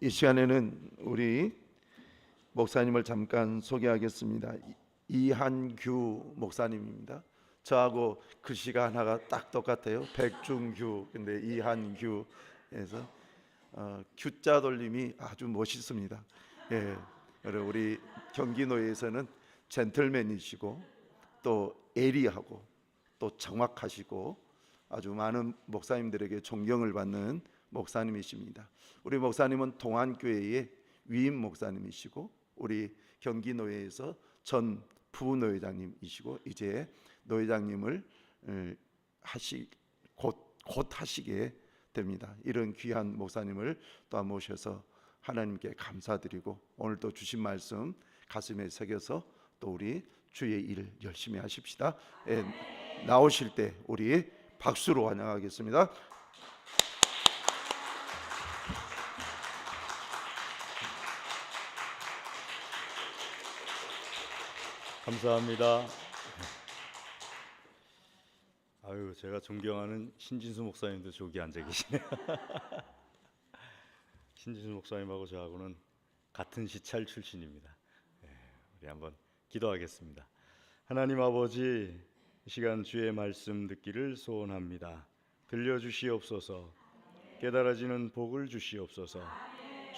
이 시간에는 우리 목사님을 잠깐 소개하겠습니다. 이한규 목사님입니다. 저하고 글씨가 하나가 딱 똑같아요. 백중규. 근데 이한규에서 규자 돌림이 아주 멋있습니다. 예, 우리 경기노예에서는 젠틀맨이시고 또 예리하고 또 정확하시고 아주 많은 목사님들에게 존경을 받는 목사님이십니다. 우리 목사님은 동안교회의 위임 목사님이시고 우리 경기노예에서 전 부노회장님이시고 이제 노회장님을 곧 하시게 됩니다. 이런 귀한 목사님을 또 모셔서 하나님께 감사드리고 오늘도 주신 말씀 가슴에 새겨서 또 우리 주의 일 열심히 하십시다. 나오실 때 우리 박수로 환영하겠습니다. 감사합니다. 아유, 제가 존경하는 신진수 목사님도 저기 앉아 계시네요. 신진수 목사님하고 저하고는 같은 시찰 출신입니다. 우리 한번 기도하겠습니다. 하나님 아버지, 이 시간 주의 말씀 듣기를 소원합니다. 들려주시옵소서. 깨달아지는 복을 주시옵소서.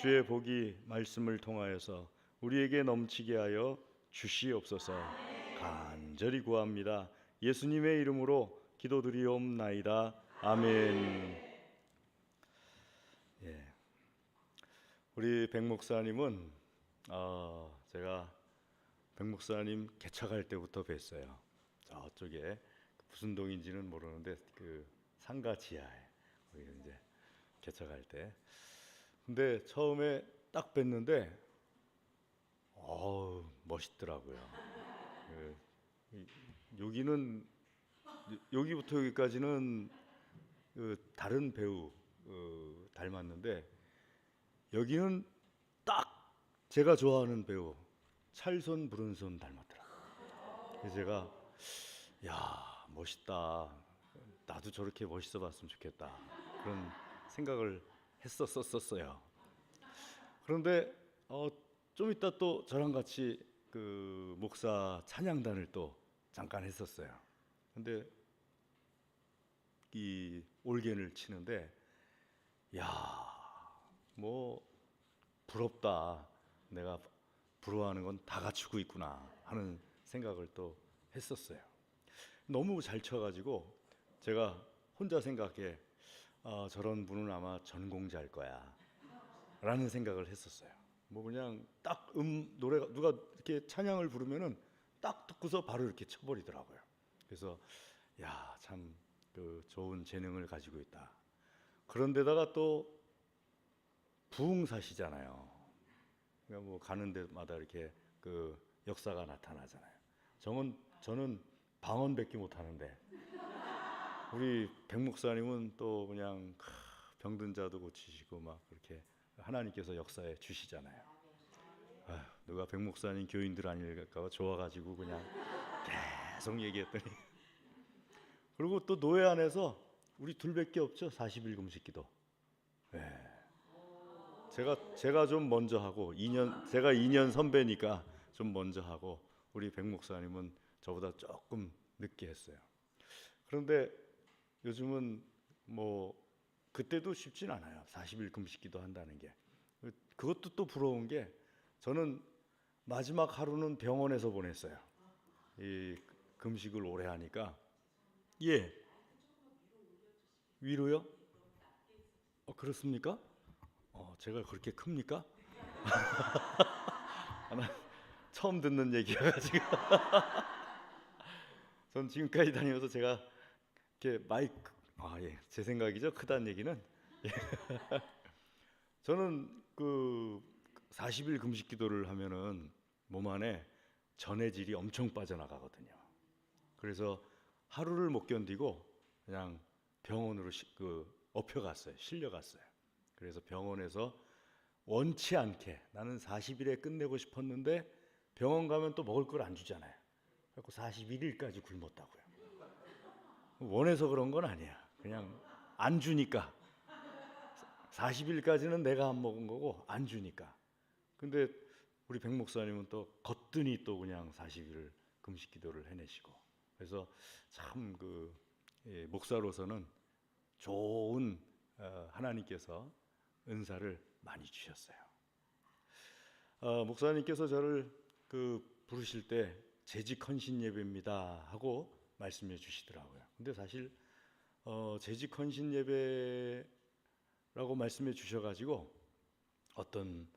주의 복이 말씀을 통하여서 우리에게 넘치게 하여 주시옵소서. 간절히 구합니다. 예수님의 이름으로 기도드리옵나이다. 아멘. 우리 백 목사님은 제가 백 목사님 개척할 때부터 뵀어요. 저쪽에 무슨 동인지는 모르는데 그 상가 지하에 거기 이제 개척할 때. 근데 처음에 딱 뵀는데 멋있더라고요. 여기부터 여기까지는 다른 배우 닮았는데 여기는 딱 제가 좋아하는 배우 찰손 브룬손 닮았더라고요. 그래서 제가 멋있다. 나도 저렇게 멋있어 봤으면 좋겠다. 그런 생각을 했었어요. 그런데 좀 이따 또 저랑 같이 그 목사 찬양단을 또 잠깐 했었어요. 근데 이 올겐을 치는데 뭐 부럽다. 내가 부러워하는 건 다 갖추고 있구나 하는 생각을 또 했었어요. 너무 잘 쳐가지고 제가 혼자 생각해 저런 분은 아마 전공자일 거야 라는 생각을 했었어요. 뭐 그냥 딱 노래가 누가 이렇게 찬양을 부르면은 딱 듣고서 바로 이렇게 쳐버리더라고요. 그래서 참 그 좋은 재능을 가지고 있다. 그런데다가 또 부흥사시잖아요. 그러니까 뭐 가는 데마다 이렇게 그 역사가 나타나잖아요. 저는 방언밖에 못 하는데 우리 백 목사님은 또 그냥 병든 자도 고치시고 막 그렇게 하나님께서 역사에 주시잖아요. 누가 백 목사님 교인들 아닐까 좋아가지고 그냥 계속 얘기했더니 그리고 또 노예 안에서 우리 둘밖에 없죠. 40일 금식 기도. 제가 좀 먼저 하고 제가 2년 선배니까 좀 먼저 하고 우리 백 목사님은 저보다 조금 늦게 했어요. 그런데 요즘은 뭐 그때도 쉽진 않아요. 40일 금식 기도 한다는 게. 그것도 또 부러운 게 저는 마지막 하루는 병원에서 보냈어요. 이 금식을 오래 하니까. 위로요? 그렇습니까? 제가 그렇게 큽니까? 처음 듣는 얘기여가지고. 전 지금까지 다니면서 제가 이렇게 제 생각이죠. 크다는 얘기는. 저는 그 40일 금식 기도를 하면은 몸 안에 전해질이 엄청 빠져나가거든요. 그래서 하루를 못 견디고 그냥 병원으로 업혀갔어요. 실려갔어요. 그래서 병원에서 원치 않게 나는 40일에 끝내고 싶었는데 병원 가면 또 먹을 걸 안 주잖아요. 그래서 41일까지 굶었다고요. 원해서 그런 건 아니야. 그냥 안 주니까 40일까지는 내가 안 먹은 거고 안 주니까. 근데 우리 백 목사님은 또 거뜬히 또 그냥 40일을 금식 기도를 해내시고. 그래서 참 목사로서는 좋은 하나님께서 은사를 많이 주셨어요. 목사님께서 저를 부르실 때 재직 헌신 예배입니다 하고 말씀해 주시더라고요. 근데 사실 재직 헌신 예배라고 말씀해 주셔가지고 어떤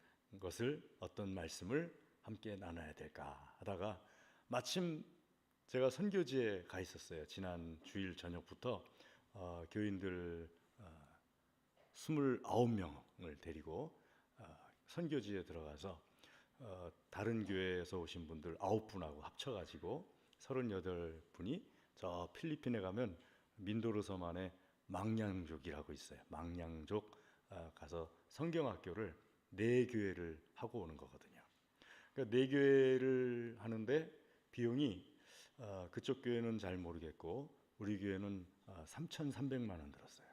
말씀을 함께 나눠야 될까 하다가 마침 제가 선교지에 가 있었어요. 지난 주일 저녁부터 교인들 29명을 데리고 선교지에 들어가서 다른 교회에서 오신 분들 9분하고 합쳐가지고 38분이 저 필리핀에 가면 민도르 섬 안에 망량족이라고 있어요. 망량족 가서 성경학교를 4교회를 하고 오는 거거든요. 그러니까 4교회를 하는데 비용이 그쪽 교회는 잘 모르겠고 우리 교회는 3,300만 원 들었어요.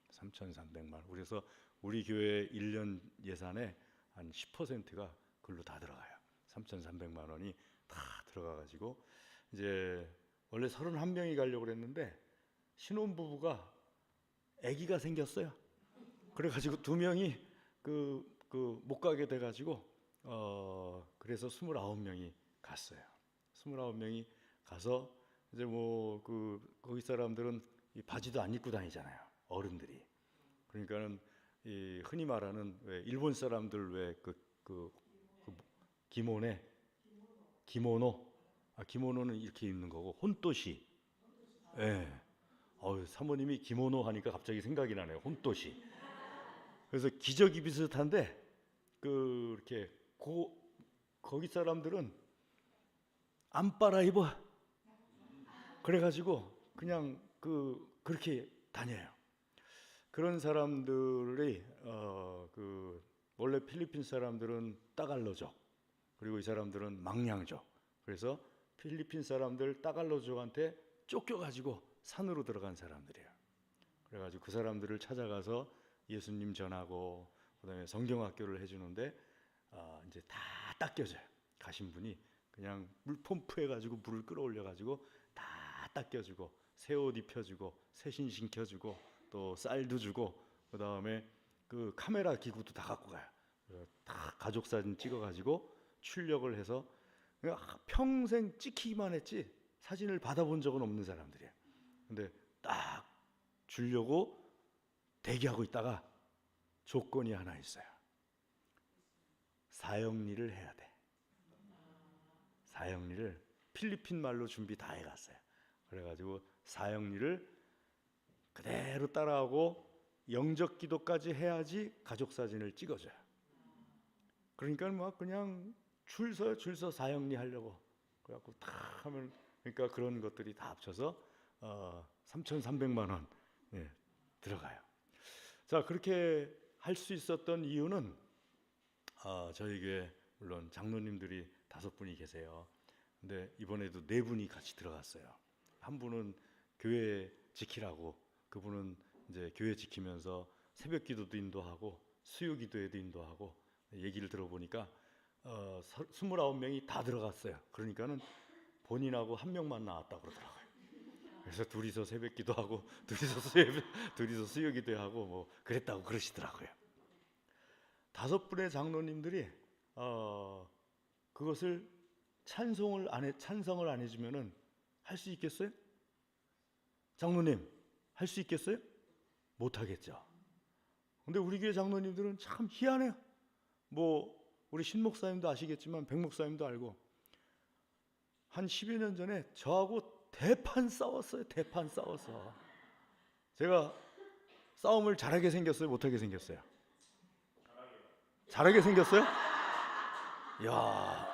3,300만 원. 그래서 우리 교회 1년 예산의 한 10%가 글로 다 들어가요. 3,300만 원이 다 들어가가지고 이제 원래 31명이 가려고 그랬는데 신혼부부가 아기가 생겼어요. 그래가지고 2명이 못 가게 돼가지고 그래서 29명이 갔어요. 29명이 가서 이제 거기 사람들은 이 바지도 안 입고 다니잖아요. 어른들이. 그러니까는 이 흔히 말하는 왜 일본 사람들 왜 기모노는 이렇게 입는 거고 혼또시. 예. 사모님이 기모노 하니까 갑자기 생각이 나네요. 혼또시. 그래서 기저귀 비슷한데 이렇게 거기 사람들은 안 빨아 입어. 그래가지고 그냥 그렇게 다녀요. 그런 사람들이 원래 필리핀 사람들은 따갈로족 그리고 이 사람들은 망량족. 그래서 필리핀 사람들 따갈로족한테 쫓겨가지고 산으로 들어간 사람들이에요. 그래가지고 그 사람들을 찾아가서 예수님 전하고 그다음에 성경학교를 해주는데 이제 다 닦여져요. 가신 분이 그냥 물 펌프해가지고 물을 끌어올려가지고 다 닦여주고 새 옷 입혀주고 새신 신켜주고 또 쌀도 주고 그다음에 카메라 기구도 다 갖고 가요. 다 가족 사진 찍어가지고 출력을 해서 평생 찍히기만 했지 사진을 받아본 적은 없는 사람들이에요. 근데 딱 주려고 대기하고 있다가 조건이 하나 있어요. 사형리를 해야 돼. 사형리를 필리핀 말로 준비 다 해갔어요. 그래가지고 사형리를 그대로 따라하고 영적 기도까지 해야지 가족 사진을 찍어줘요. 그러니까 그냥 줄 서 사형리 하려고 그래갖고 다 하면 그러니까 그런 것들이 다 합쳐서 3,300만 원 들어가요. 자, 그렇게 할 수 있었던 이유는 저희 교회 물론 장로님들이 5분이 계세요. 근데 이번에도 4분이 같이 들어갔어요. 한 분은 교회 지키라고, 그분은 이제 교회 지키면서 새벽 기도도 인도하고 수요 기도에도 인도하고, 얘기를 들어보니까 29명이 다 들어갔어요. 그러니까는 본인하고 한 명만 나왔다고 그러더라고요. 그래서 둘이서 새벽 기도하고 둘이서 수요 기도하고 뭐 그랬다고 그러시더라고요. 5분의 장로님들이 그것을 찬성을 안 해주면은 할 수 있겠어요? 장로님 할 수 있겠어요? 못 하겠죠. 근데 우리 교회 장로님들은 참 희한해요. 뭐 우리 신 목사님도 아시겠지만 백 목사님도 알고 한 10여 년 전에 저하고 대판 싸웠어요. 대판 싸워서 제가 싸움을 잘하게 생겼어요? 못하게 생겼어요? 잘하게 생겼어요? 야,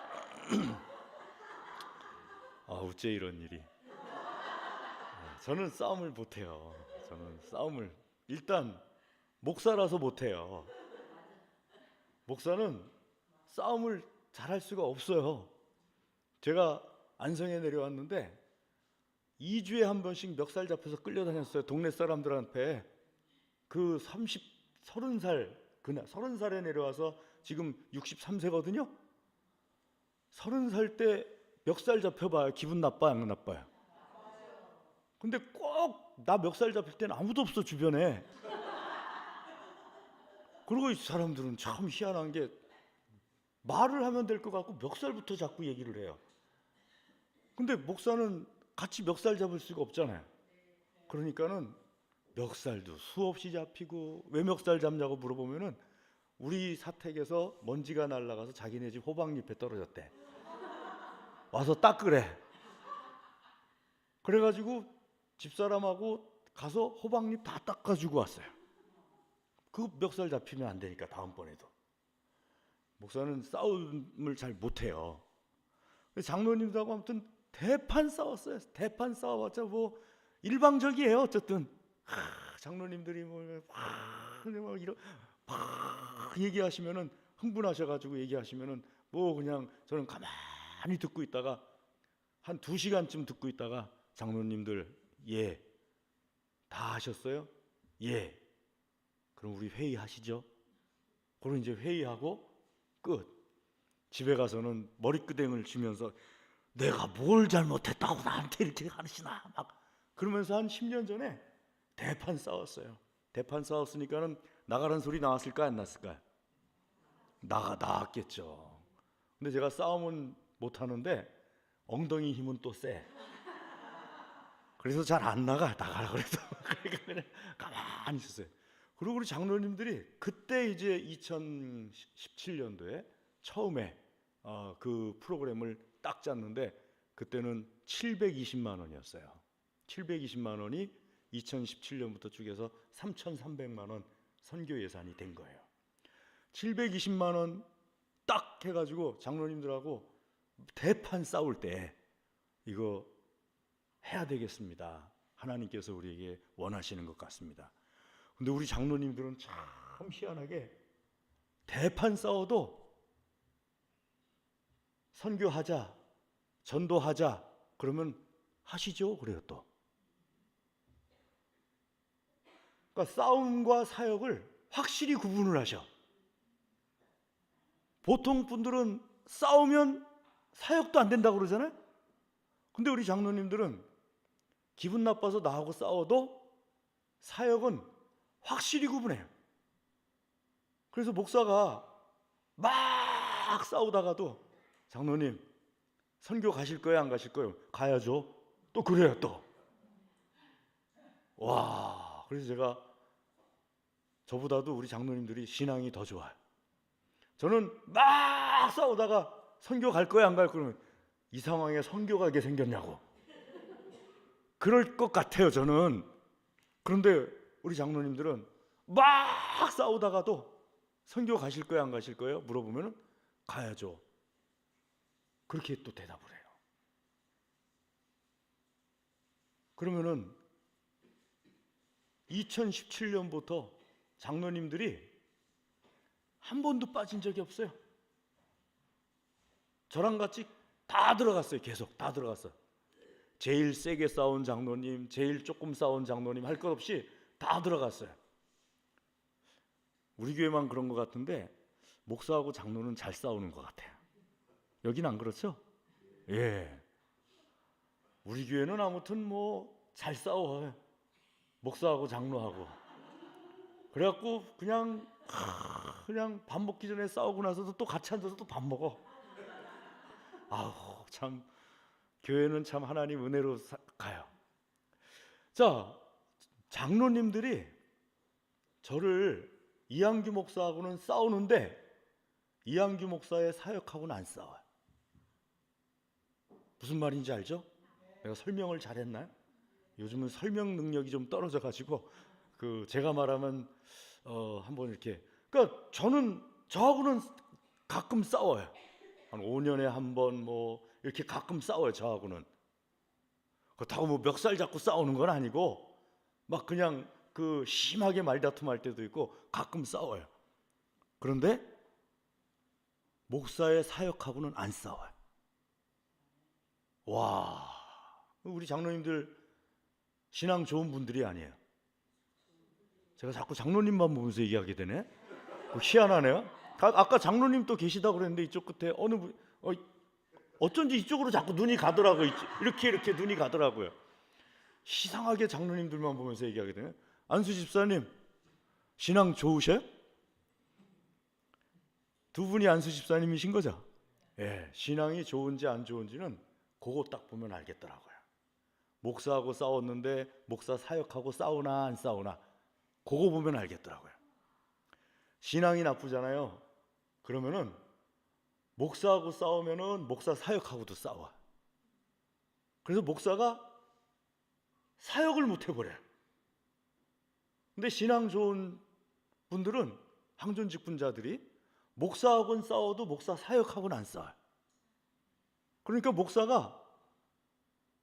어째 이런 일이. 저는 싸움을 못해요. 저는 싸움을 일단 목사라서 못해요. 목사는 싸움을 잘할 수가 없어요. 제가 안성에 내려왔는데 2주에 한 번씩 멱살 잡혀서 끌려다녔어요. 동네 사람들한테. 그 30살 그날 30살에 내려와서 지금 63세거든요. 30살 때 멱살 잡혀봐요. 기분 나빠요, 안 나빠요? 근데 꼭 나 멱살 잡힐 때는 아무도 없어 주변에. 그리고 이 사람들은 참 희한한 게 말을 하면 될 것 같고 멱살부터 자꾸 얘기를 해요. 근데 목사는 같이 멱살 잡을 수가 없잖아요. 그러니까는 멱살도 수없이 잡히고 왜 멱살 잡냐고 물어보면은 우리 사택에서 먼지가 날아가서 자기네 집 호박잎에 떨어졌대. 와서 닦으래. 그래가지고 집사람하고 가서 호박잎 다 닦아주고 왔어요. 그 멱살 잡히면 안 되니까 다음번에도. 목사는 싸움을 잘 못해요. 장로님들하고 아무튼 대판 싸웠어요. 대판 싸워봤자 뭐 일방적이에요. 어쨌든 장로님들이 막 이런 막 얘기하시면은 흥분하셔가지고 얘기하시면은 뭐 그냥 저는 가만히 듣고 있다가 한 2시간쯤 듣고 있다가 장로님들 예, 다 하셨어요? 예. 그럼 우리 회의하시죠. 그럼 이제 회의하고 끝. 집에 가서는 머리끄댕을 쥐면서 내가 뭘 잘못했다고 나한테 이렇게 하시나 막 그러면서 한 10년 전에 대판 싸웠어요. 대판 싸웠으니까는 나가라는 소리 나왔을까 안 났을까요? 나왔겠죠. 근데 제가 싸움은 못 하는데 엉덩이 힘은 또 세. 그래서 잘 안 나가라 그래서 그냥 가만히 있었어요. 그리고 우리 장로님들이 그때 이제 2017년도에 처음에 그 프로그램을 딱 짰는데 그때는 720만 원이었어요. 720만 원이 2017년부터 쭉 해서 3,300만 원 선교 예산이 된 거예요. 720만 원 딱 해가지고 장로님들하고 대판 싸울 때 이거 해야 되겠습니다. 하나님께서 우리에게 원하시는 것 같습니다. 근데 우리 장로님들은 참 희한하게 대판 싸워도 선교하자, 전도하자 그러면 하시죠. 그래요 또. 그러니까 싸움과 사역을 확실히 구분을 하셔. 보통 분들은 싸우면 사역도 안 된다고 그러잖아요. 근데 우리 장로님들은 기분 나빠서 나하고 싸워도 사역은 확실히 구분해요. 그래서 목사가 막 싸우다가도 장로님 선교 가실 거예요 안 가실 거예요? 가야죠. 또 그래요 또. 와, 그래서 제가 저보다도 우리 장로님들이 신앙이 더 좋아요. 저는 막 싸우다가 선교 갈 거야 안 갈 거야 그러면 이 상황에 선교 가게 생겼냐고 그럴 것 같아요 저는. 그런데 우리 장로님들은 막 싸우다가도 선교 가실 거야 안 가실 거예요? 물어보면 가야죠. 그렇게 또 대답을 해요. 그러면은 2017년부터 장로님들이 한 번도 빠진 적이 없어요. 저랑 같이 다 들어갔어요. 계속 다 들어갔어요. 제일 세게 싸운 장로님, 제일 조금 싸운 장로님 할 것 없이 다 들어갔어요. 우리 교회만 그런 것 같은데 목사하고 장로는 잘 싸우는 것 같아요. 여긴 안 그렇죠? 예. 우리 교회는 아무튼 뭐 잘 싸워요. 목사하고 장로하고. 그래갖고 그냥 밥 먹기 전에 싸우고 나서도 또 같이 앉아서 또 밥 먹어. 아우 참 교회는 참 하나님 은혜로 가요. 자, 장로님들이 저를 이항규 목사하고는 싸우는데 이항규 목사의 사역하고는 안 싸워요. 무슨 말인지 알죠? 내가 설명을 잘했나요? 요즘은 설명 능력이 좀 떨어져 가지고 제가 말하면 한번 이렇게 그러니까 저하고는 가끔 싸워요. 한 5년에 한 번 뭐 이렇게 가끔 싸워요. 저하고는. 그렇다고 뭐 멱살 잡고 싸우는 건 아니고 막 그냥 심하게 말다툼할 때도 있고 가끔 싸워요. 그런데 목사의 사역하고는 안 싸워요. 와, 우리 장로님들 신앙 좋은 분들이 아니에요. 제가 자꾸 장로님만 보면서 얘기하게 되네. 희한하네요. 아까 장로님 또 계시다 그랬는데 이쪽 끝에 어느 분 어쩐지 이쪽으로 자꾸 눈이 가더라고요. 이렇게 눈이 가더라고요. 이상하게 장로님들만 보면서 얘기하게 되네. 안수 집사님 신앙 좋으셔요? 두 분이 안수 집사님이신 거죠? 예, 신앙이 좋은지 안 좋은지는 그거 딱 보면 알겠더라고요. 목사하고 싸웠는데 목사 사역하고 싸우나 안 싸우나 그거 보면 알겠더라고요. 신앙이 나쁘잖아요. 그러면은 목사하고 싸우면은 목사 사역하고도 싸워. 그래서 목사가 사역을 못 해버려요. 근데 신앙 좋은 분들은 항존직분자들이 목사하고는 싸워도 목사 사역하고는 안 싸워요. 그러니까 목사가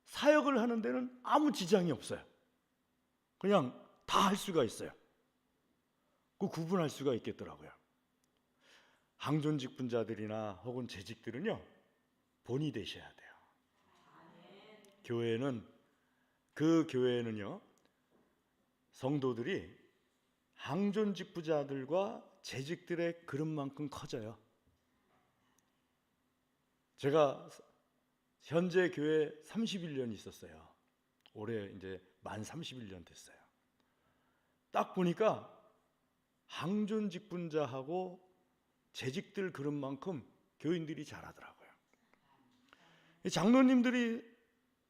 사역을 하는 데는 아무 지장이 없어요. 그냥 다 할 수가 있어요. 그 구분할 수가 있겠더라고요. 항존직분자들이나 혹은 재직들은요 본이 되셔야 돼요. 교회는요 성도들이 항존직분자들과 재직들의 그릇만큼 커져요. 제가 현재 교회 31년 있었어요. 올해 이제 만 31년 됐어요. 딱 보니까 항존직분자하고 재직들 그릇만큼 교인들이 잘하더라고요. 장로님들이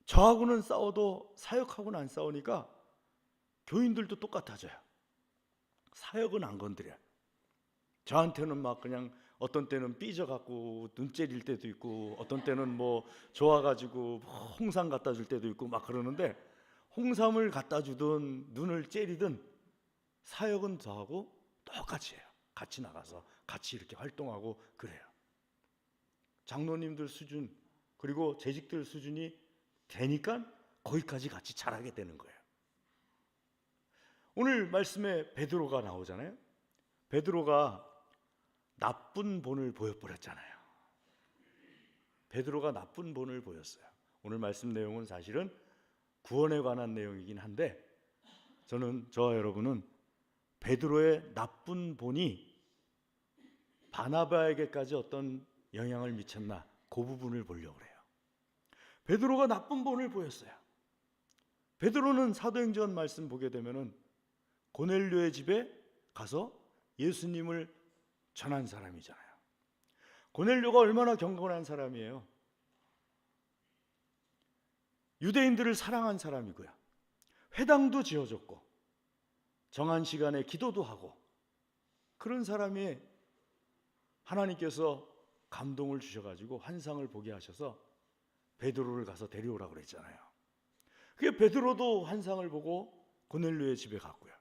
저하고는 싸워도 사역하고는 안 싸우니까 교인들도 똑같아져요. 사역은 안 건드려요. 저한테는 막 그냥 어떤 때는 삐져갖고 눈 째릴 때도 있고 어떤 때는 뭐 좋아가지고 홍삼 갖다 줄 때도 있고 막 그러는데 홍삼을 갖다 주든 눈을 째리든 사역은 저하고 똑같이 해요. 같이 나가서 같이 이렇게 활동하고 그래요. 장로님들 수준 그리고 재직들 수준이 되니까 거기까지 같이 잘하게 되는 거예요. 오늘 말씀에 베드로가 나오잖아요. 베드로가 나쁜 본을 보여버렸잖아요. 베드로가 나쁜 본을 보였어요. 오늘 말씀 내용은 사실은 구원에 관한 내용이긴 한데 저와 여러분은 베드로의 나쁜 본이 바나바에게까지 어떤 영향을 미쳤나 그 부분을 보려고 해요. 베드로가 나쁜 본을 보였어요. 베드로는 사도행전 말씀 보게 되면은 고넬료의 집에 가서 예수님을 전한 사람이잖아요. 고넬료가 얼마나 경건한 사람이에요. 유대인들을 사랑한 사람이고요. 회당도 지어줬고 정한 시간에 기도도 하고 그런 사람이 하나님께서 감동을 주셔가지고 환상을 보게 하셔서 베드로를 가서 데려오라고 그랬잖아요. 그게 베드로도 환상을 보고 고넬료의 집에 갔고요.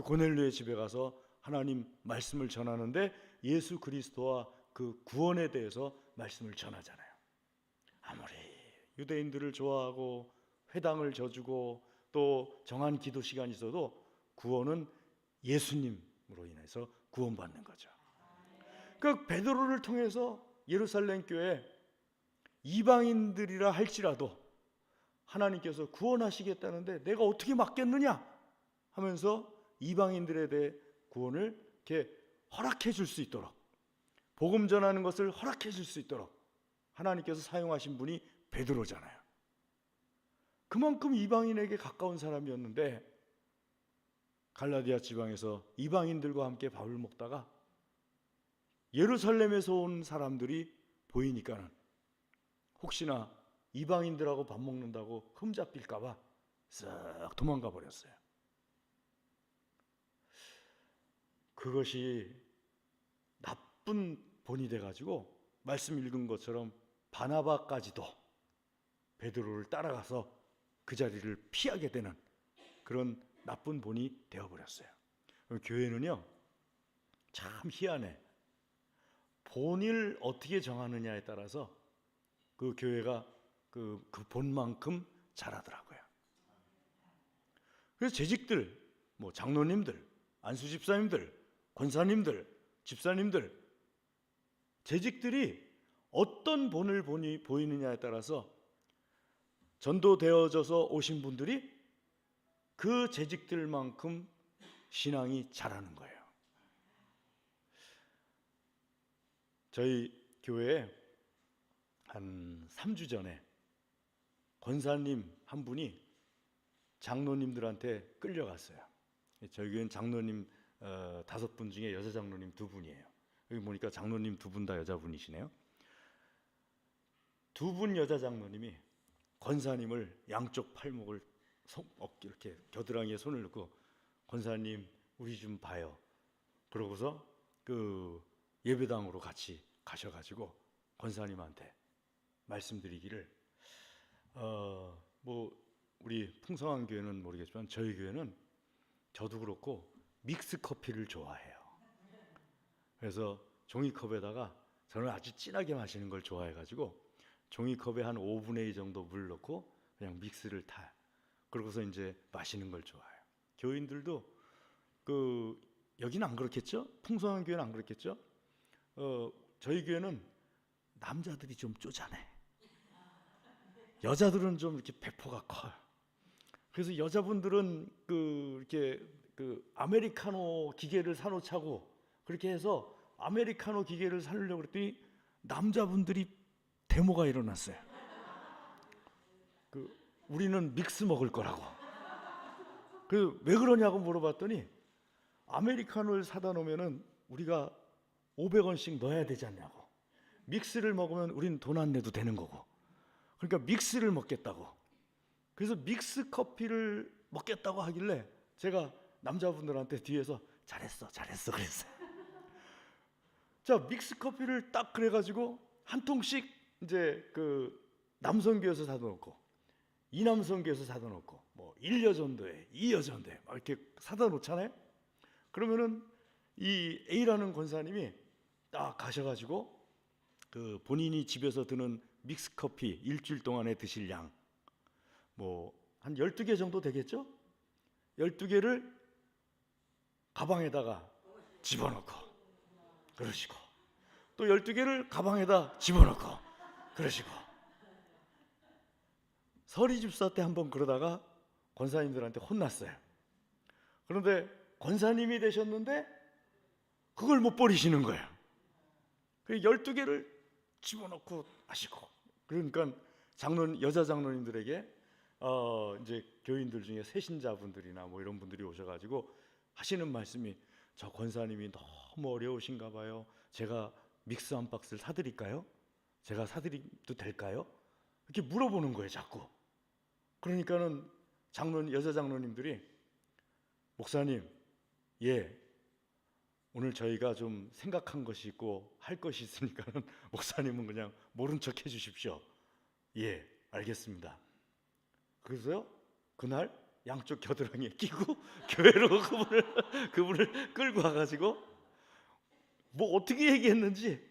고넬료의 집에 가서 하나님 말씀을 전하는데 예수 그리스도와 그 구원에 대해서 말씀을 전하잖아요. 아무리 유대인들을 좋아하고 회당을 져주고 또 정한 기도 시간이 있어도 구원은 예수님으로 인해서 구원받는 거죠. 그 베드로를 통해서 예루살렘 교회 이방인들이라 할지라도 하나님께서 구원하시겠다는데 내가 어떻게 막겠느냐 하면서 이방인들에 대해 구원을 이렇게 허락해 줄 수 있도록 복음 전하는 것을 허락해 줄 수 있도록 하나님께서 사용하신 분이 베드로잖아요. 그만큼 이방인에게 가까운 사람이었는데 갈라디아 지방에서 이방인들과 함께 밥을 먹다가 예루살렘에서 온 사람들이 보이니까는 혹시나 이방인들하고 밥 먹는다고 흠잡힐까 봐 쓱 도망가 버렸어요. 그것이 나쁜 본이 돼가지고 말씀 읽은 것처럼 바나바까지도 베드로를 따라가서 그 자리를 피하게 되는 그런 나쁜 본이 되어버렸어요. 교회는요 참 희한해. 본을 어떻게 정하느냐에 따라서 그 교회가 그 본만큼 자라더라고요. 그래서 재직들, 뭐 장로님들, 안수 집사님들, 권사님들, 집사님들, 재직들이 어떤 본을 보이느냐에 따라서 전도되어져서 오신 분들이 그 재직들만큼 신앙이 자라는 거예요. 저희 교회에 한 3주 전에 권사님 한 분이 장로님들한테 끌려갔어요. 저희 교회는 장로님 5분 중에 여자 장로님 2분이에요. 여기 보니까 장로님 2분 다 여자분이시네요. 2분 여자 장로님이 권사님을 양쪽 팔목을 어깨 이렇게 겨드랑이에 손을 넣고 권사님 우리 좀 봐요. 그러고서 그 예배당으로 같이 가셔가지고 권사님한테 말씀드리기를 뭐 우리 풍성한 교회는 모르겠지만 저희 교회는 저도 그렇고 믹스 커피를 좋아해요. 그래서 종이컵에다가 저는 아주 진하게 마시는 걸 좋아해가지고 종이컵에 한 5분의 2 정도 물 넣고 그냥 믹스를 타요. 그러고서 이제 마시는 걸 좋아해요. 교인들도 여기는 안 그렇겠죠? 풍성한 교회는 안 그렇겠죠? 저희 교회는 남자들이 좀 쪼잔해. 여자들은 좀 이렇게 배포가 커요. 그래서 여자분들은 이렇게 아메리카노 기계를 사놓자고 그렇게 해서 아메리카노 기계를 사려고 그랬더니 남자분들이 데모가 일어났어요. 우리는 믹스 먹을 거라고. 왜 그러냐고 물어봤더니 아메리카노를 사다 놓으면은 우리가 500원씩 넣어야 되지 않냐고. 믹스를 먹으면 우리는 돈 안 내도 되는 거고. 그러니까 믹스를 먹겠다고. 그래서 믹스 커피를 먹겠다고 하길래 제가 남자분들한테 뒤에서 잘했어 그랬어요. 자, 믹스 커피를 딱 그래가지고 한 통씩 이제 남성교에서 사다 놓고 이남성교에서 사다 놓고 뭐 1여전도에 2여전도에 막 이렇게 사다 놓잖아요. 그러면은 이 A라는 권사님이 딱 가셔가지고 본인이 집에서 드는 믹스 커피 일주일 동안에 드실 양 뭐 한 12개 정도 되겠죠? 12개를 가방에다가 집어넣고 그러시고 또 12개를 가방에다 집어넣고 그러시고 서리 집사 때 한번 그러다가 권사님들한테 혼났어요. 그런데 권사님이 되셨는데 그걸 못 버리시는 거예요. 12개를 집어넣고 하시고 그러니까 여자 장로님들에게 이제 교인들 중에 새신자분들이나 뭐 이런 분들이 오셔가지고 하시는 말씀이 저 권사님이 너무 어려우신가 봐요. 제가 믹스 한 박스를 사드릴까요? 제가 사드려도 될까요? 이렇게 물어보는 거예요, 자꾸. 그러니까는 여자 장로님들이 목사님, 예, 오늘 저희가 좀 생각한 것이 있고 할 것이 있으니까는 목사님은 그냥 모른 척 해주십시오. 예, 알겠습니다. 그래서요, 그날 양쪽 겨드랑이에 끼고 교회로 그분을 끌고 와가지고 뭐 어떻게 얘기했는지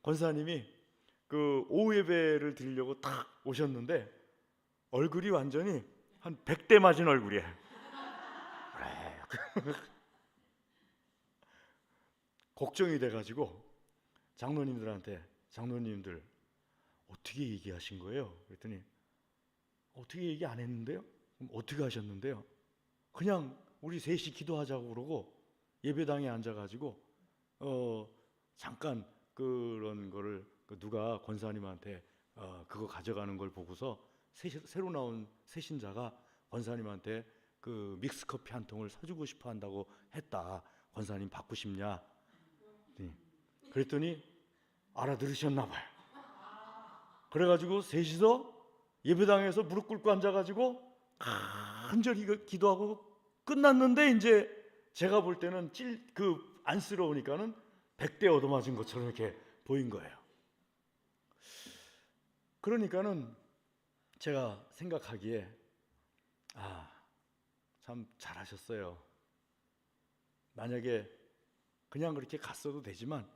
권사님이 오후 예배를 드리려고 딱 오셨는데 얼굴이 완전히 한 100대 맞은 얼굴이에요. 걱정이 돼가지고 장로님들 어떻게 얘기하신 거예요? 그랬더니 어떻게 얘기 안 했는데요? 그럼 어떻게 하셨는데요? 그냥 우리 셋이 기도하자고 그러고 예배당에 앉아가지고 잠깐 그런 거를 누가 권사님한테 그거 가져가는 걸 보고서 새로 나온 새신자가 권사님한테 믹스 커피 한 통을 사주고 싶어 한다고 했다. 권사님 받고 싶냐? 그랬더니 알아들으셨나 봐요. 그래가지고 셋이서 예배당에서 무릎 꿇고 앉아가지고 간절히 기도하고 끝났는데 이제 제가 볼 때는 안쓰러우니까는 100대 얻어맞은 것처럼 이렇게 보인 거예요. 그러니까는 제가 생각하기에 참 잘하셨어요. 만약에 그냥 그렇게 갔어도 되지만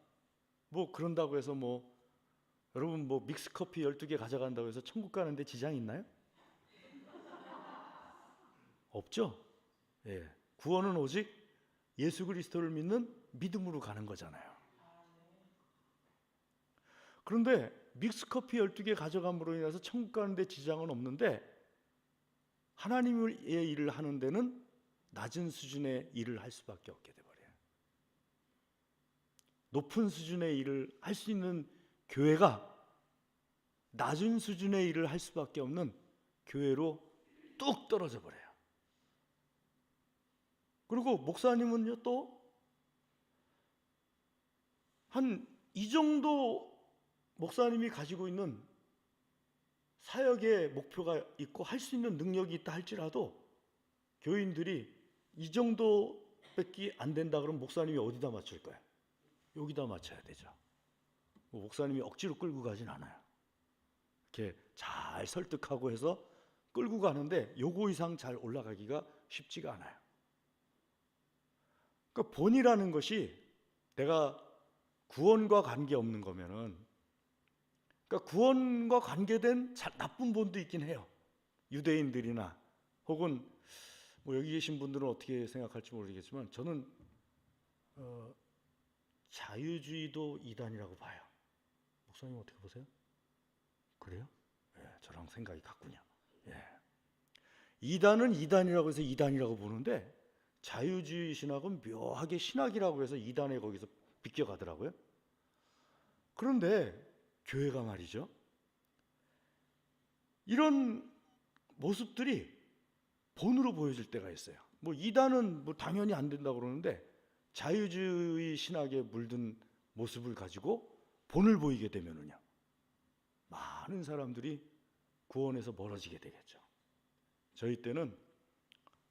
뭐 그런다고 해서 여러분 믹스 커피 12개 가져간다고 해서 천국 가는데 지장이 있나요? 없죠? 예. 구원은 오직 예수 그리스도를 믿는 믿음으로 가는 거잖아요. 그런데 믹스 커피 12개 가져감으로 인해서 천국 가는데 지장은 없는데 하나님의 일을 하는 데는 낮은 수준의 일을 할 수밖에 없게 돼버려요. 높은 수준의 일을 할 수 있는 교회가 낮은 수준의 일을 할 수밖에 없는 교회로 뚝 떨어져 버려요. 그리고 목사님은요, 또 한 이 정도 목사님이 가지고 있는 사역의 목표가 있고 할 수 있는 능력이 있다 할지라도 교인들이 이 정도밖에 안 된다 그러면 목사님이 어디다 맞출 거예요? 여기다 맞춰야 되죠. 목사님이 억지로 끌고 가진 않아요. 이렇게 잘 설득하고 해서 끌고 가는데 요거 이상 잘 올라가기가 쉽지가 않아요. 그러니까 본이라는 것이 내가 구원과 관계없는 거면은, 그러니까 구원과 관계된 나쁜 본도 있긴 해요. 유대인들이나 혹은 뭐 여기 계신 분들은 어떻게 생각할지 모르겠지만 저는 자유주의도 이단이라고 봐요. 목사님 어떻게 보세요? 그래요? 예, 저랑 생각이 같군요. 예. 이단은 이단이라고 해서 이단이라고 보는데 자유주의 신학은 묘하게 신학이라고 해서 이단에 거기서 비껴가더라고요. 그런데 교회가 말이죠, 이런 모습들이 본으로 보여질 때가 있어요. 뭐 이단은 뭐 당연히 안 된다고 그러는데 자유주의 신학에 물든 모습을 가지고 본을 보이게 되면은요, 많은 사람들이 구원에서 멀어지게 되겠죠. 저희 때는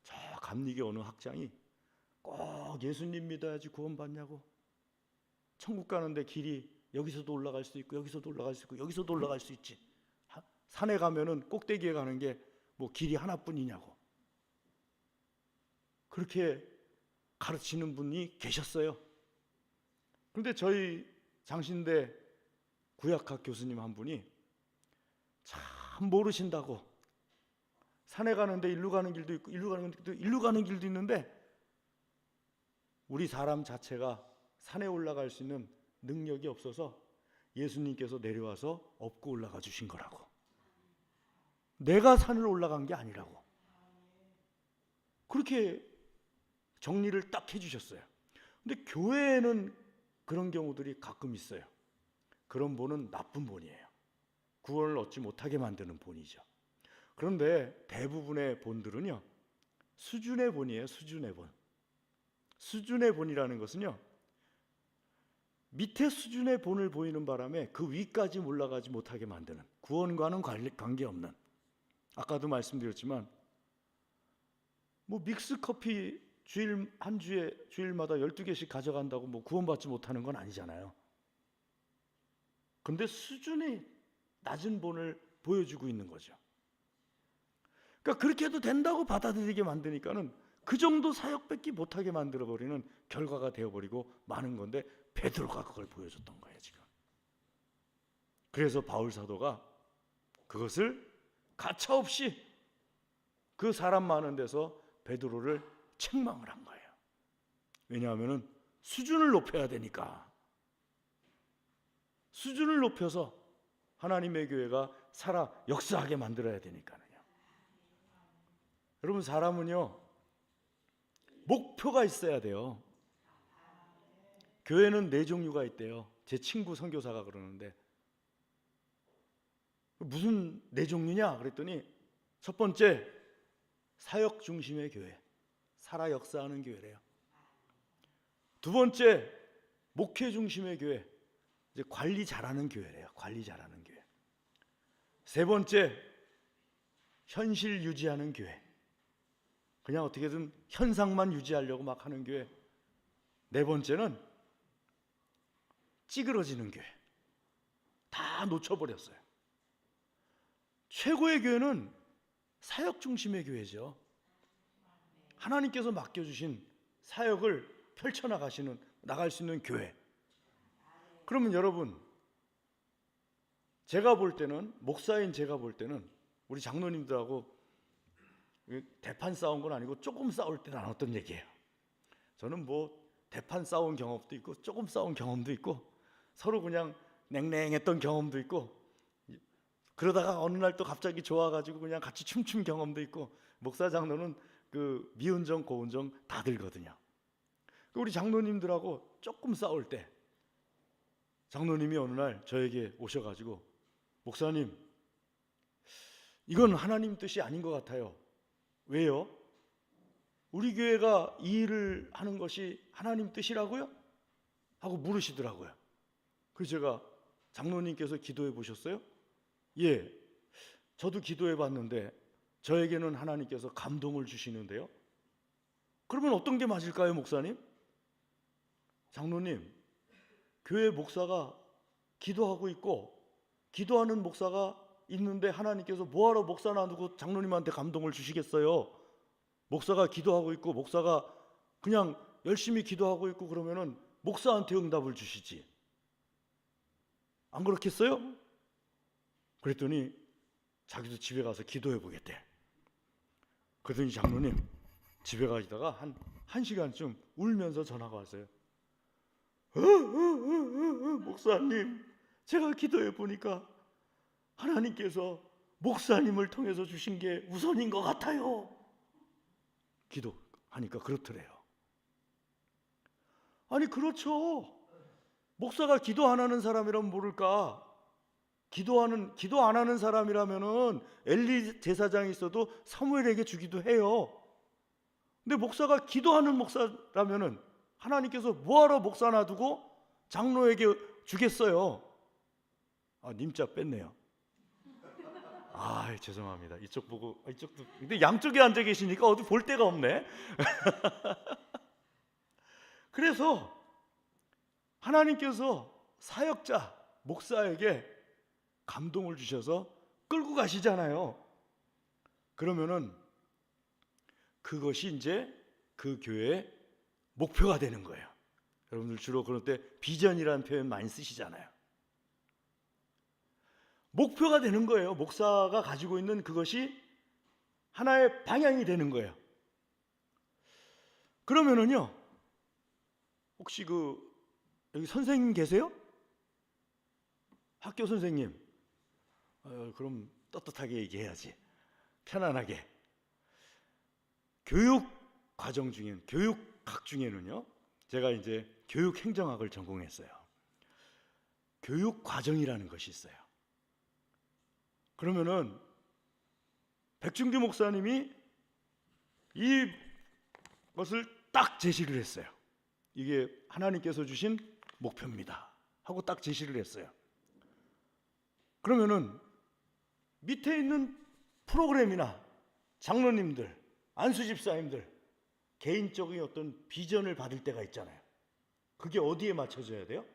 저 감리교 어느 학장이 꼭 예수님 믿어야지 구원받냐고, 천국 가는데 길이 여기서도 올라갈 수 있고 여기서도 올라갈 수 있고 여기서도 올라갈 수 있지, 산에 가면은 꼭대기에 가는 게 뭐 길이 하나뿐이냐고 그렇게 가르치는 분이 계셨어요. 그런데 저희 장신대 구약학 교수님 한 분이 참 모르신다고, 산에 가는데 일로 가는 길도 있고 일로 가는 길도 있는데 우리 사람 자체가 산에 올라갈 수 있는 능력이 없어서 예수님께서 내려와서 업고 올라가 주신 거라고. 내가 산을 올라간 게 아니라고. 그렇게 정리를 딱 해주셨어요. 근데 교회에는 그런 경우들이 가끔 있어요. 그런 본은 나쁜 본이에요. 구원을 얻지 못하게 만드는 본이죠. 그런데 대부분의 본들은요, 수준의 본이에요. 수준의 본. 수준의 본이라는 것은요, 밑에 수준의 본을 보이는 바람에 그 위까지 올라가지 못하게 만드는, 구원과는 관계없는, 아까도 말씀드렸지만 뭐 믹스커피 한 주일마다 12개씩 가져간다고 뭐 구원받지 못하는 건 아니잖아요. 근데 수준이 낮은 본을 보여주고 있는 거죠. 그러니까 그렇게 해도 된다고 받아들이게 만드니까는 그 정도 사역밖에 못하게 만들어버리는 결과가 되어버리고 마는 건데, 베드로가 그걸 보여줬던 거예요 지금. 그래서 바울 사도가 그것을 가차없이 그 사람 많은 데서 베드로를 책망을 한 거예요. 왜냐하면 수준을 높여야 되니까. 수준을 높여서 하나님의 교회가 살아 역사하게 만들어야 되니까요. 여러분, 사람은요 목표가 있어야 돼요. 교회는 네 종류가 있대요. 제 친구 선교사가 그러는데, 무슨 네 종류냐 그랬더니, 첫 번째 사역 중심의 교회, 살아 역사하는 교회래요. 두 번째 목회 중심의 교회, 이제 관리 잘하는 교회래요. 관리 잘하는 교회. 세 번째 현실 유지하는 교회, 그냥 어떻게든 현상만 유지하려고 막 하는 교회. 네 번째는 찌그러지는 교회, 다 놓쳐버렸어요. 최고의 교회는 사역 중심의 교회죠. 하나님께서 맡겨주신 사역을 나갈 수 있는 교회. 그러면 여러분, 제가 볼 때는, 목사인 제가 볼 때는 우리 장로님들하고 대판 싸운 건 아니고 조금 싸울 때 나눴던 얘기예요. 저는 뭐 대판 싸운 경험도 있고 조금 싸운 경험도 있고 서로 그냥 냉랭했던 경험도 있고, 그러다가 어느 날 또 갑자기 좋아가지고 그냥 같이 춤춘 경험도 있고, 목사 장로는 그 미운정 고운정 다 들거든요. 우리 장로님들하고 조금 싸울 때 장로님이 어느 날 저에게 오셔가지고 목사님, 이건 하나님 뜻이 아닌 것 같아요. 왜요? 우리 교회가 이 일을 하는 것이 하나님 뜻이라고요? 하고 물으시더라고요. 그래서 제가 장로님께서 기도해 보셨어요? 예, 저도 기도해 봤는데 저에게는 하나님께서 감동을 주시는데요. 그러면 어떤 게 맞을까요, 목사님? 장로님, 교회 목사가 기도하고 있고 기도하는 목사가 있는데 하나님께서 뭐하러 목사 놔두고 장로님한테 감동을 주시겠어요? 목사가 기도하고 있고 목사가 그냥 열심히 기도하고 있고 그러면은 목사한테 응답을 주시지. 안 그렇겠어요? 그랬더니 자기도 집에 가서 기도해 보겠대. 그러더니 장로님 집에 가시다가 한 시간쯤 울면서 전화가 왔어요. 목사님, 제가 기도해 보니까 하나님께서 목사님을 통해서 주신 게 우선인 것 같아요. 기도하니까 그렇더래요. 아니 그렇죠. 목사가 기도 안 하는 사람이라면 모를까? 기도 안 하는 사람이라면은 엘리 제사장이 있어도 사무엘에게 주기도 해요. 근데 목사가 기도하는 목사라면은 하나님께서 뭐하러 목사 놔두고 장로에게 주겠어요? 아, 님자 뺐네요. 아, 죄송합니다. 이쪽 보고 이쪽도. 근데 양쪽에 앉아 계시니까 어디 볼 데가 없네. 그래서 하나님께서 사역자 목사에게 감동을 주셔서 끌고 가시잖아요. 그러면은 그것이 이제 그 교회의 목표가 되는 거예요. 여러분들 주로 그럴 때 비전이라는 표현 많이 쓰시잖아요. 목표가 되는 거예요. 목사가 가지고 있는 그것이 하나의 방향이 되는 거예요. 그러면은요, 혹시 여기 선생님 계세요? 학교 선생님. 그럼 떳떳하게 얘기해야지. 편안하게. 교육 과정 중엔, 교육학 중에는요, 제가 이제 교육행정학을 전공했어요. 교육 과정이라는 것이 있어요. 그러면은 백준규 목사님이 이것을 딱 제시를 했어요. 이게 하나님께서 주신 목표입니다 하고 딱 제시를 했어요. 그러면은 밑에 있는 프로그램이나 장로님들, 안수집사님들 개인적인 어떤 비전을 받을 때가 있잖아요. 그게 어디에 맞춰져야 돼요?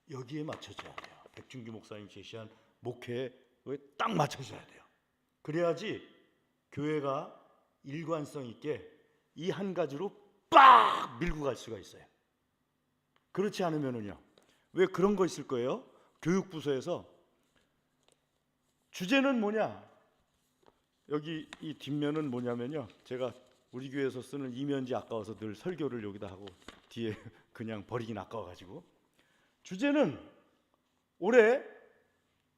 여기에 맞춰져야 돼요. 백준규 목사님 제시한 목표에 딱 맞춰져야 돼요. 그래야지 교회가 일관성 있게 이 한 가지로 빡 밀고 갈 수가 있어요. 그렇지 않으면은요, 왜 그런 거 있을 거예요? 교육부서에서 주제는 뭐냐? 여기 이 뒷면은 뭐냐면요, 제가 우리 교회에서 쓰는 이면지 아까워서 늘 설교를 여기다 하고 뒤에 그냥 버리긴 아까워가지고, 주제는 올해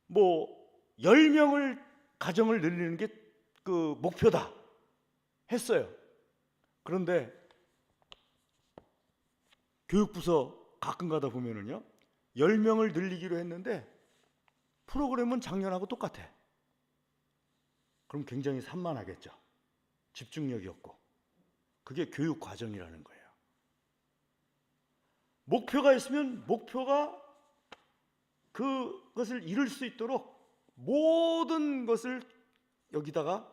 뭐 10명을 가정을 늘리는 게 그 목표다 했어요. 그런데 교육부서 가끔 가다 보면은요, 10명을 늘리기로 했는데 프로그램은 작년하고 똑같아. 그럼 굉장히 산만하겠죠. 집중력이 없고. 그게 교육 과정이라는 거예요. 목표가 있으면 목표가 그것을 이룰 수 있도록 모든 것을 여기다가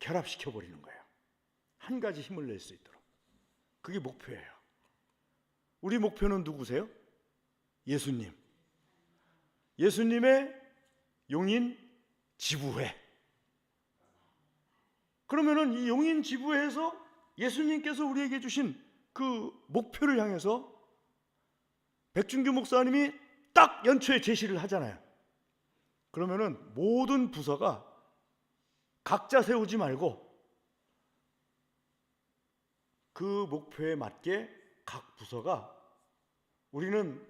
결합시켜 버리는 거예요. 한 가지 힘을 낼 수 있도록. 그게 목표예요. 우리 목표는 누구세요? 예수님. 예수님의 용인 지부회. 그러면은 이 용인 지부회에서 예수님께서 우리에게 주신 그 목표를 향해서 백준규 목사님이 딱 연초에 제시를 하잖아요. 그러면은 모든 부서가 각자 세우지 말고 그 목표에 맞게 각 부서가 우리는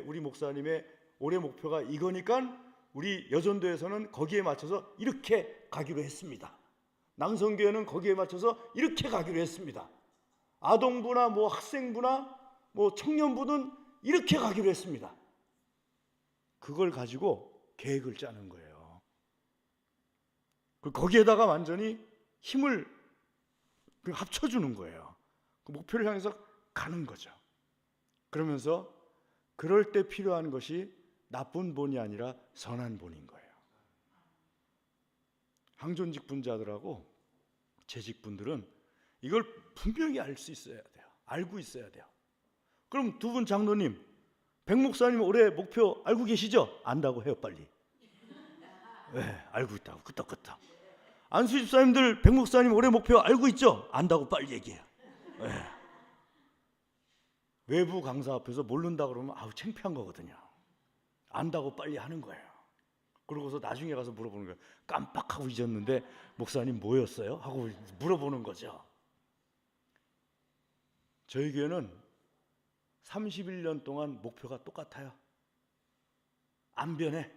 우리 목사님의 올해 목표가 이거니까 우리 여전도에서는 거기에 맞춰서 이렇게 가기로 했습니다. 낭성교회는 거기에 맞춰서 이렇게 가기로 했습니다. 아동부나 뭐 학생부나 뭐 청년부는 이렇게 가기로 했습니다. 그걸 가지고 계획을 짜는 거예요. 거기에다가 완전히 힘을 합쳐주는 거예요. 그 목표를 향해서 가는 거죠. 그러면서 그럴 때 필요한 것이 나쁜 본이 아니라 선한 본인 거예요. 항존직 분자들하고 재직 분들은 이걸 분명히 알 수 있어야 돼요. 알고 있어야 돼요. 그럼 두 분 장로님, 백 목사님 올해 목표 알고 계시죠? 안다고 해요, 빨리. 네, 알고 있다고 끄떡끄떡. 안수 집사님들 백 목사님 올해 목표 알고 있죠? 안다고 빨리 얘기해요. 네. 외부 강사 앞에서 모른다 그러면 아우 창피한 거거든요. 안다고 빨리 하는 거예요. 그러고서 나중에 가서 물어보는 거예요. 깜빡하고 잊었는데 목사님 뭐였어요? 하고 물어보는 거죠. 저희 교회는 31년 동안 목표가 똑같아요. 안 변해.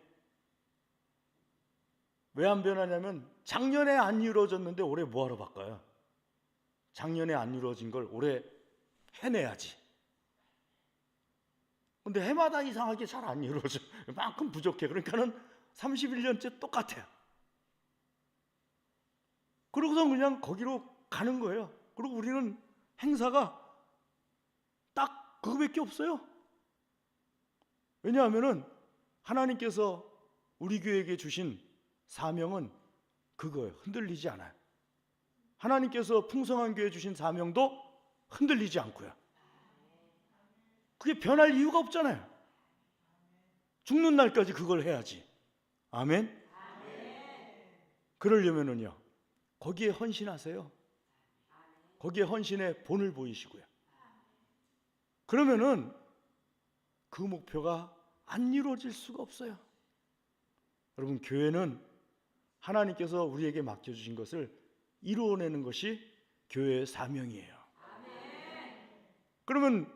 왜 안 변하냐면 작년에 안 이루어졌는데 올해 뭐하러 바꿔요? 작년에 안 이루어진 걸 올해 해내야지. 근데 해마다 이상하게 잘 안 이루어져. 만큼 부족해. 그러니까는 31년째 똑같아요. 그러고서 그냥 거기로 가는 거예요. 그리고 우리는 행사가 딱 그거밖에 없어요. 왜냐하면은 하나님께서 우리 교회에게 주신 사명은 그거예요. 흔들리지 않아요. 하나님께서 풍성한 교회 주신 사명도 흔들리지 않고요. 그게 변할 이유가 없잖아요. 죽는 날까지 그걸 해야지. 아멘? 그러려면은요, 거기에 헌신하세요. 거기에 헌신의 본을 보이시고요. 그러면은 그 목표가 안 이루어질 수가 없어요. 여러분, 교회는 하나님께서 우리에게 맡겨주신 것을 이루어내는 것이 교회의 사명이에요. 그러면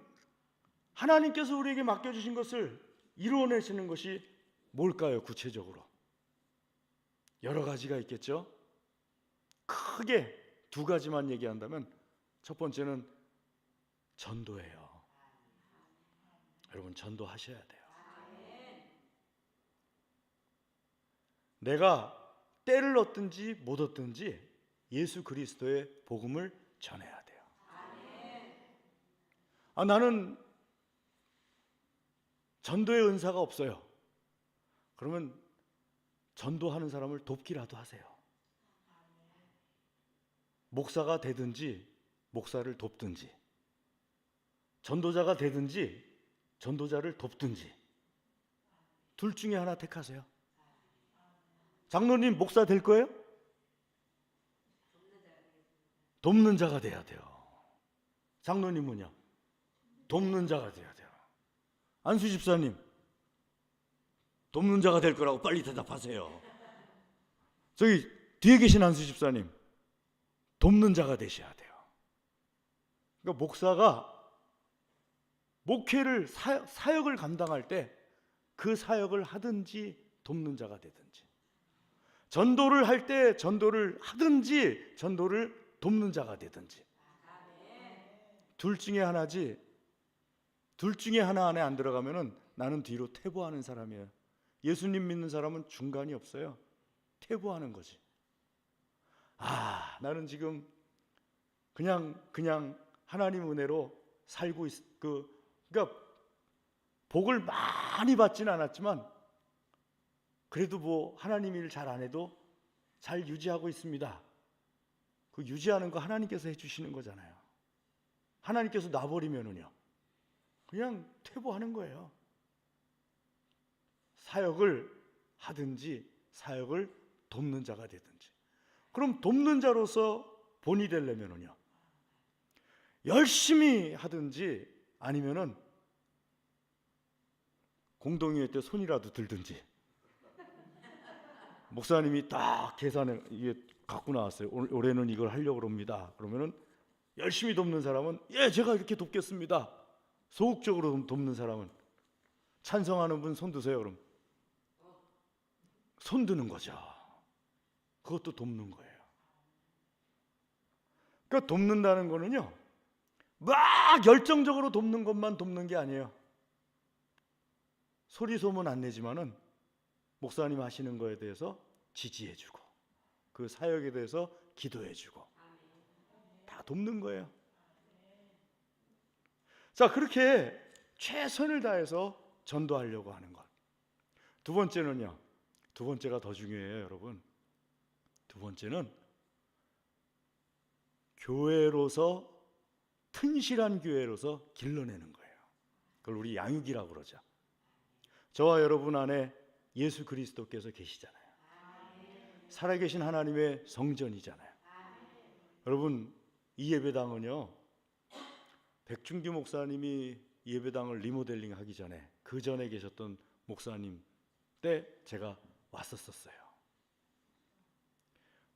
하나님께서 우리에게 맡겨주신 것을 이루어내시는 것이 뭘까요? 구체적으로 여러 가지가 있겠죠. 크게 두 가지만 얘기한다면 첫 번째는 전도예요. 여러분, 전도하셔야 돼요. 내가 때를 얻든지 못 얻든지 예수 그리스도의 복음을 전해야 돼요. 나는 전도의 은사가 없어요. 그러면 전도하는 사람을 돕기라도 하세요. 목사가 되든지 목사를 돕든지, 전도자가 되든지 전도자를 돕든지, 둘 중에 하나 택하세요. 장로님 목사 될 거예요? 돕는 자가 돼야 돼요. 장로님은요? 돕는 자가 돼야 돼요. 안수 집사님 돕는 자가 될 거라고 빨리 대답하세요. 저기 뒤에 계신 안수 집사님 돕는 자가 되셔야 돼요. 그러니까 목사가 목회를 사역을 감당할 때 그 사역을 하든지 돕는 자가 되든지, 전도를 할 때 전도를 하든지 전도를 돕는 자가 되든지, 둘 중에 하나지. 둘 중에 하나 안에 안 들어가면은 나는 뒤로 퇴보하는 사람이에요. 예수님 믿는 사람은 중간이 없어요. 퇴보하는 거지. 나는 지금 그냥 하나님 은혜로 살고 그러니까 복을 많이 받지는 않았지만 그래도 뭐 하나님 일 잘 안 해도 잘 유지하고 있습니다. 그 유지하는 거 하나님께서 해주시는 거잖아요. 하나님께서 놔버리면은요, 그냥 퇴보하는 거예요. 사역을 하든지 사역을 돕는 자가 되든지. 그럼 돕는 자로서 본이 되려면은요, 열심히 하든지 아니면은 공동회의 때 손이라도 들든지. 목사님이 딱 계산을 이게 갖고 나왔어요. 올해는 이걸 하려고 합니다. 그러면은 열심히 돕는 사람은 제가 이렇게 돕겠습니다. 소극적으로 돕는 사람은 찬성하는 분 손 드세요. 그럼 손 드는 거죠. 그것도 돕는 거예요. 그러니까 돕는다는 거는요, 막 열정적으로 돕는 것만 돕는 게 아니에요. 소리 소문 안 내지만은 목사님 하시는 거에 대해서 지지해주고 그 사역에 대해서 기도해주고 다 돕는 거예요. 자, 그렇게 최선을 다해서 전도하려고 하는 것. 두 번째는요, 두 번째가 더 중요해요, 여러분. 두 번째는 교회로서, 튼실한 교회로서 길러내는 거예요. 그걸 우리 양육이라고 그러죠. 저와 여러분 안에 예수 그리스도께서 계시잖아요. 살아계신 하나님의 성전이잖아요. 여러분, 이 예배당은요, 백준규 목사님이 예배당을 리모델링 하기 전에, 그 전에 계셨던 목사님 때 제가 왔었어요.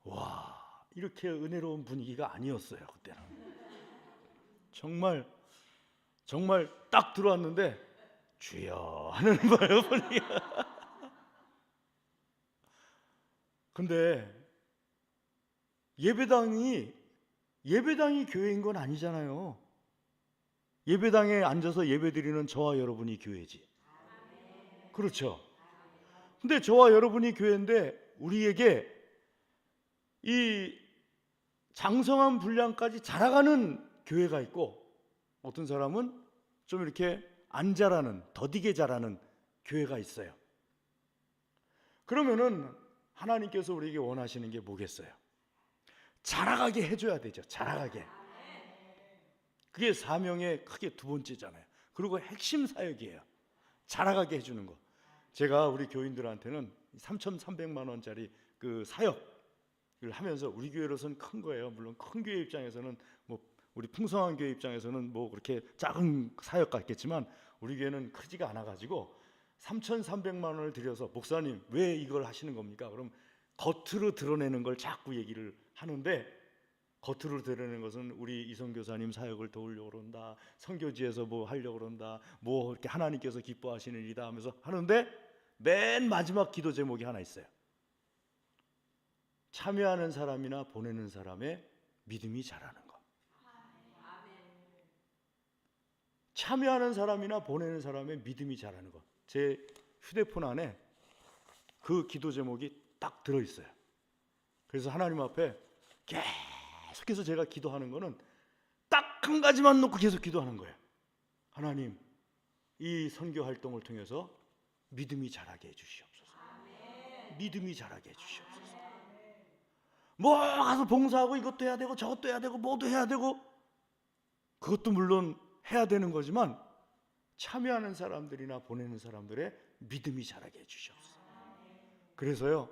와, 이렇게 은혜로운 분위기가 아니었어요, 그때는. 정말 딱 들어왔는데 주여 하는 거예요, 분위기가. 근데 예배당이 교회인 건 아니잖아요. 예배당에 앉아서 예배드리는 저와 여러분이 교회지. 그렇죠? 근데 저와 여러분이 교회인데 우리에게 이 장성한 분량까지 자라가는 교회가 있고, 어떤 사람은 좀 이렇게 안 자라는, 더디게 자라는 교회가 있어요. 그러면은 하나님께서 우리에게 원하시는 게 뭐겠어요? 자라가게 해줘야 되죠. 자라가게. 그게 사명의 크게 두 번째잖아요. 그리고 핵심 사역이에요. 자라가게 해주는 거. 제가 우리 교인들한테는 3,300만 원짜리 그 사역을 하면서, 우리 교회로서는 큰 거예요. 물론 큰 교회 입장에서는, 뭐 우리 풍성한 교회 입장에서는 뭐 그렇게 작은 사역 같겠지만, 우리 교회는 크지가 않아가지고 3,300만 원을 들여서, 목사님 왜 이걸 하시는 겁니까? 그럼 겉으로 드러내는 걸 자꾸 얘기를 하는데, 겉으로 드러내는 것은 우리 이성교사님 사역을 도우려고 그런다, 선교지에서 뭐 하려고 그런다, 뭐 이렇게 하나님께서 기뻐하시는 일이다 하면서 하는데, 맨 마지막 기도 제목이 하나 있어요. 참여하는 사람이나 보내는 사람의 믿음이 자라는 것. 참여하는 사람이나 보내는 사람의 믿음이 자라는 것. 제 휴대폰 안에 그 기도 제목이 딱 들어있어요. 그래서 하나님 앞에 계속해서 제가 기도하는 거는 딱 한 가지만 놓고 계속 기도하는 거예요. 하나님, 이 선교 활동을 통해서 믿음이 자라게 해주시옵소서. 믿음이 자라게 해주시옵소서. 뭐 가서 봉사하고 이것도 해야 되고 저것도 해야 되고 뭐도 해야 되고, 그것도 물론 해야 되는 거지만, 참여하는 사람들이나 보내는 사람들의 믿음이 자라게 해주시옵소서. 그래서요,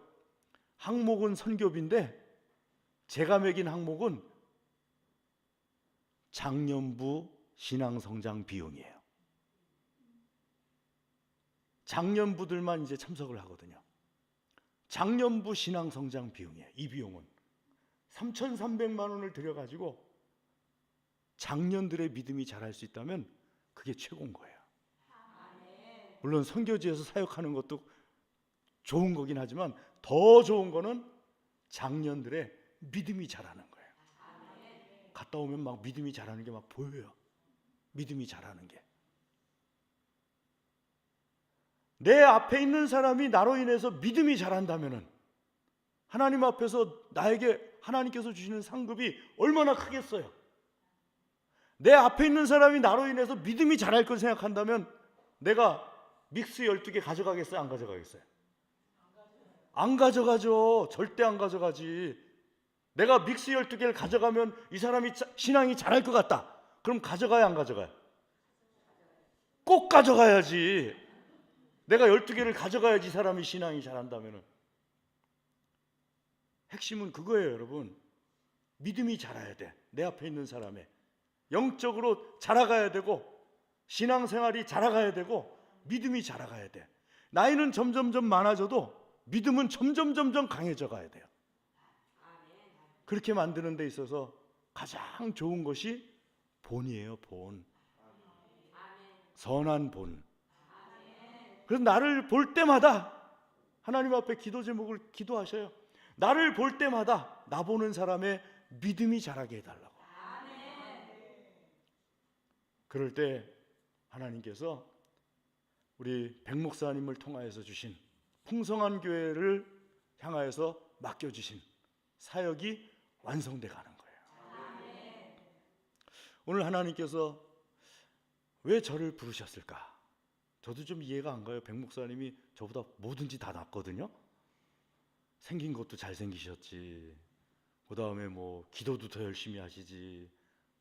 항목은 선교비인데 제가 매긴 항목은 장년부 신앙성장 비용이에요. 장년부들만 이제 참석을 하거든요. 장년부 신앙성장 비용이에요. 이 비용은 3,300만 원을 들여가지고 장년들의 믿음이 자랄 수 있다면 그게 최고인 거예요. 물론 선교지에서 사역하는 것도 좋은 거긴 하지만, 더 좋은 거는 장년들의 믿음이 자라는 거예요. 갔다 오면 막 믿음이 자라는 게 막 보여요. 믿음이 자라는 게. 내 앞에 있는 사람이 나로 인해서 믿음이 자란다면은, 하나님 앞에서 나에게 하나님께서 주시는 상급이 얼마나 크겠어요. 내 앞에 있는 사람이 나로 인해서 믿음이 자랄 걸 생각한다면, 내가 믹스 12개 가져가겠어요? 안 가져가겠어요? 안 가져가죠. 절대 안 가져가지. 내가 믹스 12개를 가져가면 이 사람이 신앙이 자랄 것 같다. 그럼 가져가야 안 가져가요? 꼭 가져가야지. 내가 12개를 가져가야지 사람이 신앙이 자란다면은. 핵심은 그거예요, 여러분. 믿음이 자라야 돼. 내 앞에 있는 사람의. 영적으로 자라가야 되고, 신앙생활이 자라가야 되고, 믿음이 자라가야 돼. 나이는 점점 많아져도 믿음은 점점 강해져 가야 돼요. 그렇게 만드는 데 있어서 가장 좋은 것이 본이에요. 본. 선한 본. 그래서 나를 볼 때마다 하나님 앞에 기도 제목을 기도하셔요. 나를 볼 때마다 나 보는 사람의 믿음이 자라게 해달라고. 그럴 때 하나님께서 우리 백 목사님을 통하여서 주신 풍성한 교회를 향하여서 맡겨주신 사역이 완성돼 가는 거예요. 오늘 하나님께서 왜 저를 부르셨을까? 저도 좀 이해가 안 가요. 백 목사님이 저보다 뭐든지 다 낫거든요. 생긴 것도 잘생기셨지, 그 다음에 뭐 기도도 더 열심히 하시지,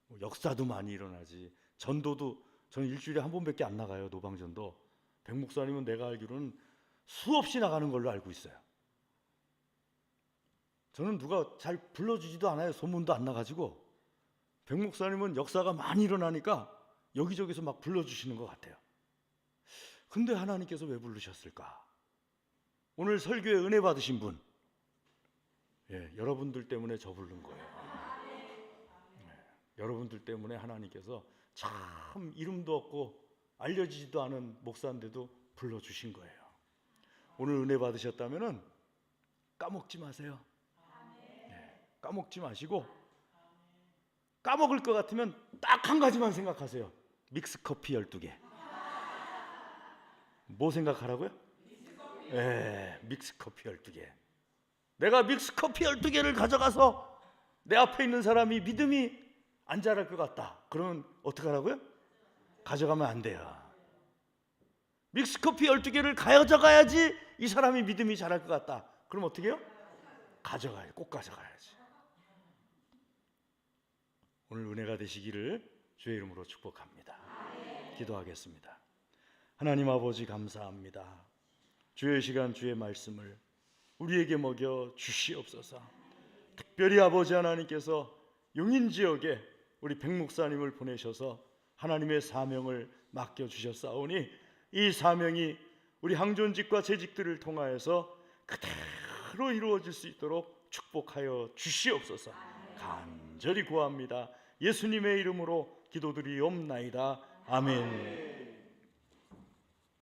뭐 역사도 많이 일어나지, 전도도 저는 일주일에 한 번밖에 안 나가요. 노방전도. 백 목사님은 내가 알기로는 수없이 나가는 걸로 알고 있어요. 저는 누가 잘 불러주지도 않아요. 소문도 안 나가지고. 백 목사님은 역사가 많이 일어나니까 여기저기서 막 불러주시는 것 같아요. 근데 하나님께서 왜 부르셨을까? 오늘 설교에 은혜 받으신 분, 여러분들 때문에 저 부른 거예요. 여러분들 때문에 하나님께서 참 이름도 없고 알려지지도 않은 목사인데도 불러주신 거예요. 오늘 은혜 받으셨다면 까먹지 마세요. 까먹지 마시고, 까먹을 것 같으면 딱 한 가지만 생각하세요. 믹스커피 12개. 뭐 생각하라고요? 믹스커피 12개. 내가 믹스커피 12개를 가져가서 내 앞에 있는 사람이 믿음이 안 자랄 것 같다. 그러면 어떻게 하라고요? 가져가면 안 돼요. 믹스커피 12개를 가져가야지 이 사람이 믿음이 자랄 것 같다. 그럼 어떻게 해요? 가져가요. 꼭 가져가야지. 오늘 은혜가 되시기를 주의 이름으로 축복합니다. 기도하겠습니다. 하나님 아버지, 감사합니다. 주의 시간, 주의 말씀을 우리에게 먹여 주시옵소서. 특별히 아버지 하나님께서 용인지역에 우리 백 목사님을 보내셔서 하나님의 사명을 맡겨주셨사오니 이 사명이 우리 항존직과 재직들을 통하여서 그대로 이루어질 수 있도록 축복하여 주시옵소서. 간절히 구합니다. 예수님의 이름으로 기도드리옵나이다. 아멘.